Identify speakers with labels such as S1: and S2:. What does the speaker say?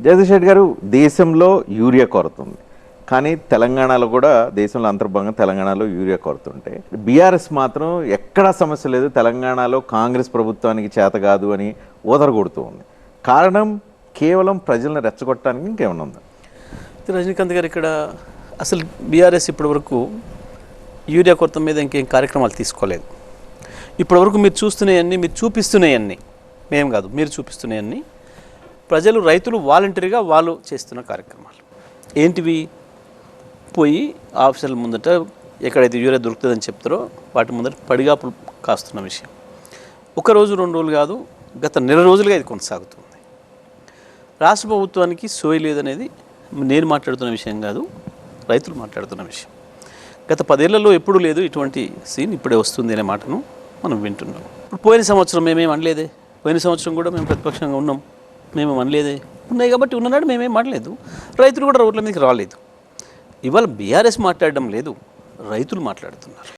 S1: జగదీష్ రెడ్డి గారు, దేశంలో యూరియా కొరత ఉంది, కానీ తెలంగాణలో కూడా దేశంలో అంతర్భాగంగా తెలంగాణలో యూరియా కొరత ఉంటే బీఆర్ఎస్ మాత్రం ఎక్కడా సమస్య లేదు, తెలంగాణలో కాంగ్రెస్ ప్రభుత్వానికి చేత కాదు అని ఓదరగొడుతూ ఉంది. కారణం కేవలం ప్రజలను రెచ్చగొట్టడానికి ఇంకేమైనా ఉందా?
S2: రజనీకాంత్ గారు, ఇక్కడ అసలు బీఆర్ఎస్ ఇప్పటివరకు యూరియా కొరత మీద ఇంకేం కార్యక్రమాలు తీసుకోలేదు. ఇప్పటివరకు మీరు చూస్తున్నాయన్నీ, మీరు చూపిస్తున్నాయన్నీ, మేము కాదు మీరు చూపిస్తున్నాయన్నీ ప్రజలు, రైతులు వాలంటరీగా వాళ్ళు చేస్తున్న కార్యక్రమాలు ఏంటివి? పోయి ఆఫీసర్ల ముందట ఎక్కడైతే యూరియా దొరుకుతుందని చెప్తారో వాటి ముందట పడిగాపులు కాస్తున్న విషయం ఒకరోజు 2 రోజులు కాదు, గత నెల రోజులుగా ఇది కొనసాగుతుంది. రాష్ట్ర ప్రభుత్వానికి సోయి లేదనేది నేను మాట్లాడుతున్న విషయం కాదు, రైతులు మాట్లాడుతున్న విషయం. గత 10 ఏళ్లలో ఎప్పుడూ లేదు ఇటువంటి సీన్, ఇప్పుడే వస్తుంది అనే మాటను మనం వింటున్నాం. ఇప్పుడు పోయిన సంవత్సరం మేమేం అనలేదే, పోయిన సంవత్సరం కూడా మేము ప్రతిపక్షంగా ఉన్నాం, మేము అనలేదే. ఉన్నాయి కాబట్టి ఉన్ననాడు మేమేం మాట్లాడలేదు, రైతులు కూడా రోడ్ల మీదకి రాలేదు. ఇవాళ బీఆర్ఎస్ మాట్లాడడం లేదు, రైతులు మాట్లాడుతున్నారు.